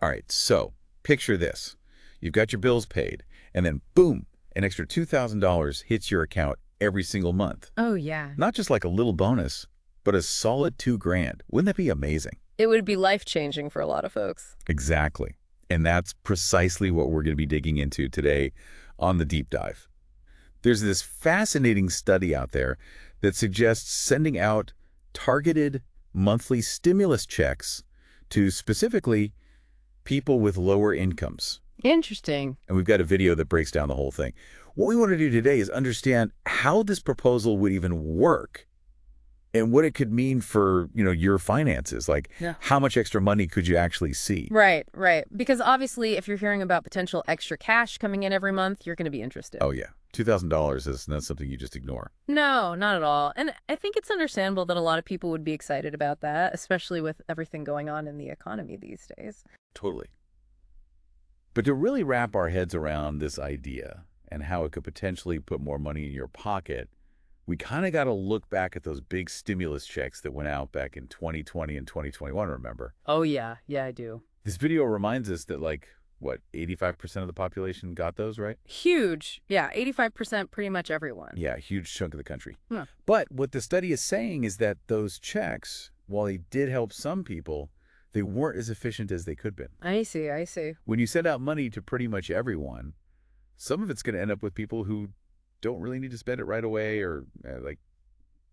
All right, so picture this. You've got your bills paid, and then boom, an extra $2,000 hits your account every single month. Oh, yeah. Not just like a little bonus, but a solid 2 grand. Wouldn't that be amazing? It would be life-changing for a lot of folks. Exactly. And that's precisely what we're going to be digging into today on the deep dive. There's this fascinating study out there that suggests sending out targeted monthly stimulus checks to specifically people with lower incomes. Interesting. And we've got a video that breaks down the whole thing. What we want to do today is understand how this proposal would even work and what it could mean for, your finances. Like, Yeah. how much extra money could you actually see? Right, right. Because obviously, if you're hearing about potential extra cash coming in every month, you're going to be interested. Oh, yeah. $2,000 is not something you just ignore. No, not at all. And I think it's understandable that a lot of people would be excited about that, especially with everything going on in the economy these days. Totally. But to really wrap our heads around this idea and how it could potentially put more money in your pocket, we kind of got to look back at those big stimulus checks that went out back in 2020 and 2021, remember? Oh, yeah. Yeah, I do. This video reminds us that, 85% of the population got those, right? Huge. Yeah, 85%, pretty much everyone. Yeah, a huge chunk of the country. Huh. But what the study is saying is that those checks, while they did help some people, they weren't as efficient as they could have been. I see, I see. When you send out money to pretty much everyone, some of it's going to end up with people who don't really need to spend it right away or,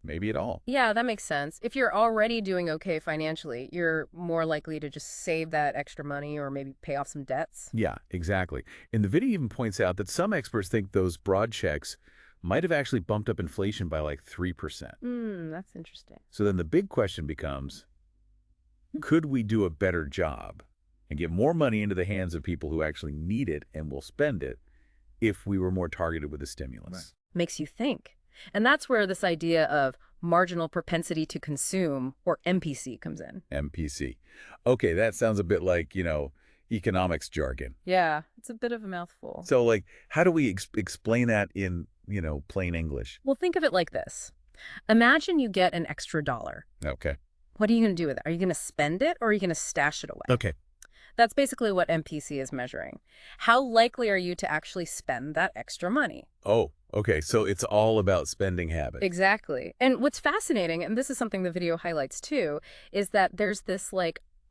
maybe at all. Yeah, that makes sense. If you're already doing okay financially, you're more likely to just save that extra money or maybe pay off some debts. Yeah, exactly. And the video even points out that some experts think those broad checks might have actually bumped up inflation by 3%. That's interesting. So then the big question becomes, could we do a better job and get more money into the hands of people who actually need it and will spend it if we were more targeted with the stimulus? Right. Makes you think. And that's where this idea of marginal propensity to consume, or MPC, comes in. MPC. Okay, that sounds a bit like, economics jargon. Yeah, it's a bit of a mouthful. So, how do we explain that in, plain English? Well, think of it like this. Imagine you get an extra dollar. Okay. What are you going to do with it? Are you going to spend it or are you going to stash it away? Okay. That's basically what MPC is measuring. How likely are you to actually spend that extra money? Oh, okay. So it's all about spending habits. Exactly. And what's fascinating, and this is something the video highlights too, is that there's this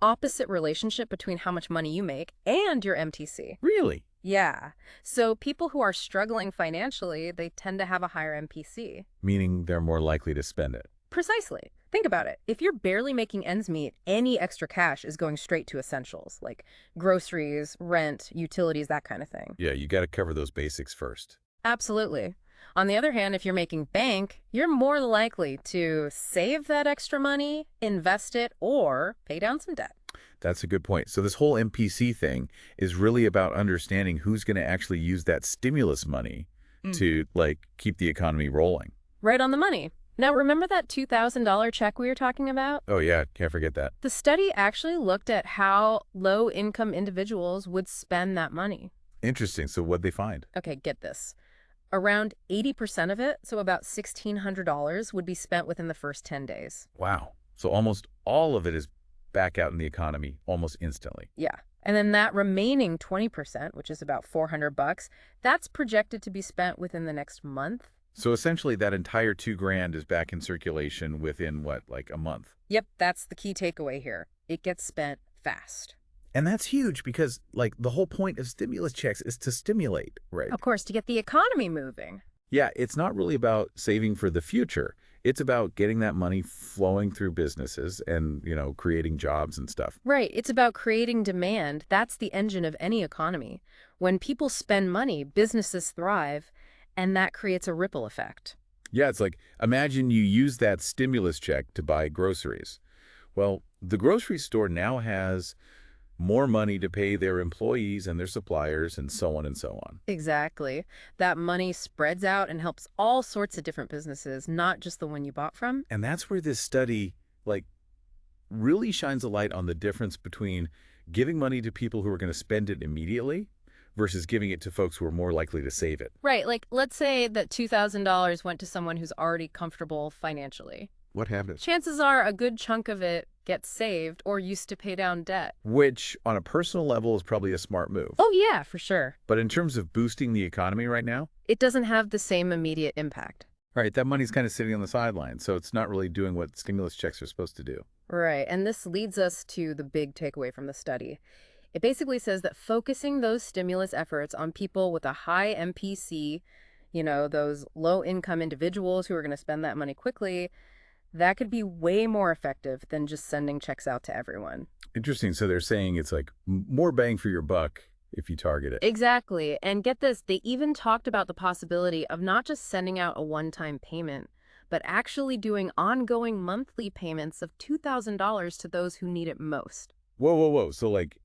opposite relationship between how much money you make and your MTC. Really? Yeah. So people who are struggling financially, they tend to have a higher MPC. Meaning they're more likely to spend it. Precisely. Think about it. If you're barely making ends meet, any extra cash is going straight to essentials, like groceries, rent, utilities, that kind of thing. Yeah, you got to cover those basics first. Absolutely. On the other hand, if you're making bank, you're more likely to save that extra money, invest it, or pay down some debt. That's a good point. So this whole MPC thing is really about understanding who's going to actually use that stimulus money to, keep the economy rolling. Right on the money. Now, remember that $2,000 check we were talking about? Oh, yeah. Can't forget that. The study actually looked at how low-income individuals would spend that money. Interesting. So what'd they find? Okay, get this. Around 80% of it, so about $1,600, would be spent within the first 10 days. Wow. So almost all of it is back out in the economy almost instantly. Yeah. And then that remaining 20%, which is about $400, that's projected to be spent within the next month. So essentially that entire 2 grand is back in circulation within what, a month? Yep, that's the key takeaway here. It gets spent fast. And that's huge because, the whole point of stimulus checks is to stimulate, right? Of course, to get the economy moving. Yeah, it's not really about saving for the future. It's about getting that money flowing through businesses and, creating jobs and stuff. Right. It's about creating demand. That's the engine of any economy. When people spend money, businesses thrive, and that creates a ripple effect. Yeah, it's imagine you use that stimulus check to buy groceries. Well, the grocery store now has more money to pay their employees and their suppliers and so on and so on. Exactly. That money spreads out and helps all sorts of different businesses, not just the one you bought from. And that's where this study, really shines a light on the difference between giving money to people who are going to spend it immediately versus giving it to folks who are more likely to save it. Right. Let's say that $2,000 went to someone who's already comfortable financially. What happened? Chances are a good chunk of it gets saved or used to pay down debt. Which, on a personal level, is probably a smart move. Oh, yeah, for sure. But in terms of boosting the economy right now, It doesn't have the same immediate impact. right, that money's kind of sitting on the sidelines, so it's not really doing what stimulus checks are supposed to do. Right, and this leads us to the big takeaway from the study. It basically says that focusing those stimulus efforts on people with a high MPC, those low-income individuals who are going to spend that money quickly, that could be way more effective than just sending checks out to everyone. Interesting. So they're saying it's like more bang for your buck if you target it. Exactly. And get this, they even talked about the possibility of not just sending out a one-time payment, but actually doing ongoing monthly payments of $2,000 to those who need it most. Whoa, whoa, whoa. So like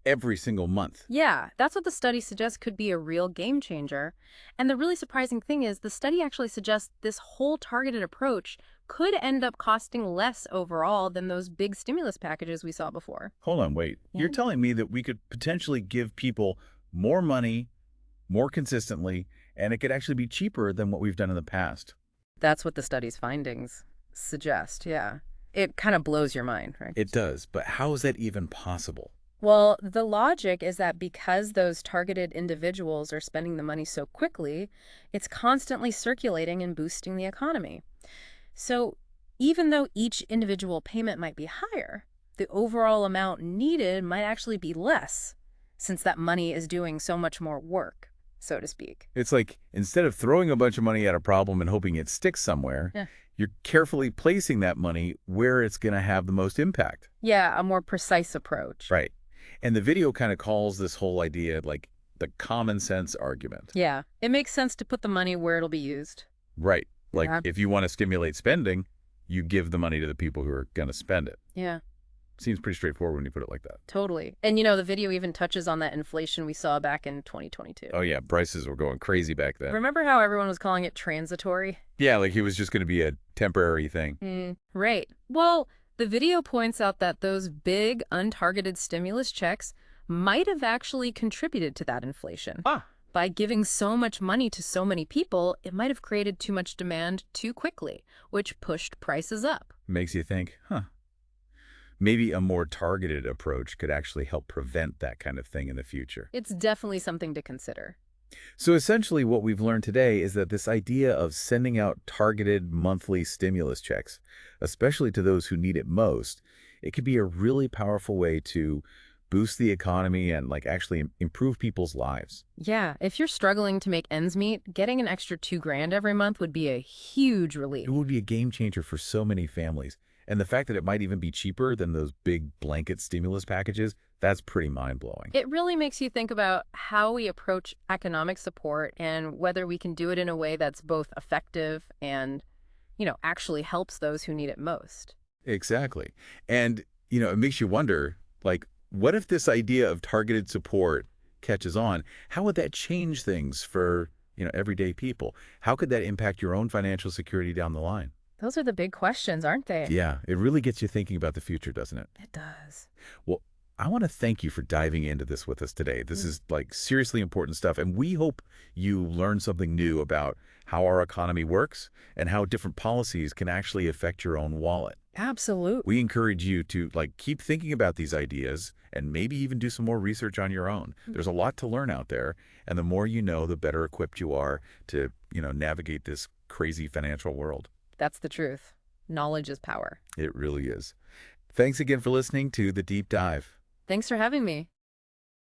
every single month. Yeah, that's what the study suggests could be a real game changer. And the really surprising thing is the study actually suggests this whole targeted approach could end up costing less overall than those big stimulus packages we saw before. Hold on, wait. Yeah. You're telling me that we could potentially give people more money more consistently, and it could actually be cheaper than what we've done in the past. That's what the study's findings suggest, yeah. It kind of blows your mind, right? It does, but how is that even possible? Well, the logic is that because those targeted individuals are spending the money so quickly, it's constantly circulating and boosting the economy. So even though each individual payment might be higher, the overall amount needed might actually be less, since that money is doing so much more work, so to speak. It's like instead of throwing a bunch of money at a problem and hoping it sticks somewhere, Yeah. you're carefully placing that money where it's going to have the most impact. Yeah, a more precise approach. Right. And the video kind of calls this whole idea like the common sense argument. Yeah, it makes sense to put the money where it'll be used. Right. Like Yeah. if you want to stimulate spending, you give the money to the people who are going to spend it. Yeah. Seems pretty straightforward when you put it like that. Totally. And the video even touches on that inflation we saw back in 2022. Oh, yeah. Prices were going crazy back then. Remember how everyone was calling it transitory? Yeah, like it was just going to be a temporary thing. Right. Well, the video points out that those big, untargeted stimulus checks might have actually contributed to that inflation. Ah. By giving so much money to so many people, it might have created too much demand too quickly, which pushed prices up. Makes you think, maybe a more targeted approach could actually help prevent that kind of thing in the future. It's definitely something to consider. So essentially what we've learned today is that this idea of sending out targeted monthly stimulus checks, especially to those who need it most, it could be a really powerful way to boost the economy and actually improve people's lives. Yeah, if you're struggling to make ends meet, getting an extra $2,000 every month would be a huge relief. It would be a game changer for so many families. And the fact that it might even be cheaper than those big blanket stimulus packages, that's pretty mind-blowing. It really makes you think about how we approach economic support and whether we can do it in a way that's both effective and, actually helps those who need it most. Exactly. And, it makes you wonder, what if this idea of targeted support catches on? How would that change things for, everyday people? How could that impact your own financial security down the line? Those are the big questions, aren't they? Yeah, it really gets you thinking about the future, doesn't it? It does. Well, I want to thank you for diving into this with us today. This is seriously important stuff, and we hope you learn something new about how our economy works and how different policies can actually affect your own wallet. Absolutely. We encourage you to keep thinking about these ideas and maybe even do some more research on your own. There's a lot to learn out there, and the more you know, the better equipped you are to, navigate this crazy financial world. That's the truth. Knowledge is power. It really is. Thanks again for listening to The Deep Dive. Thanks for having me.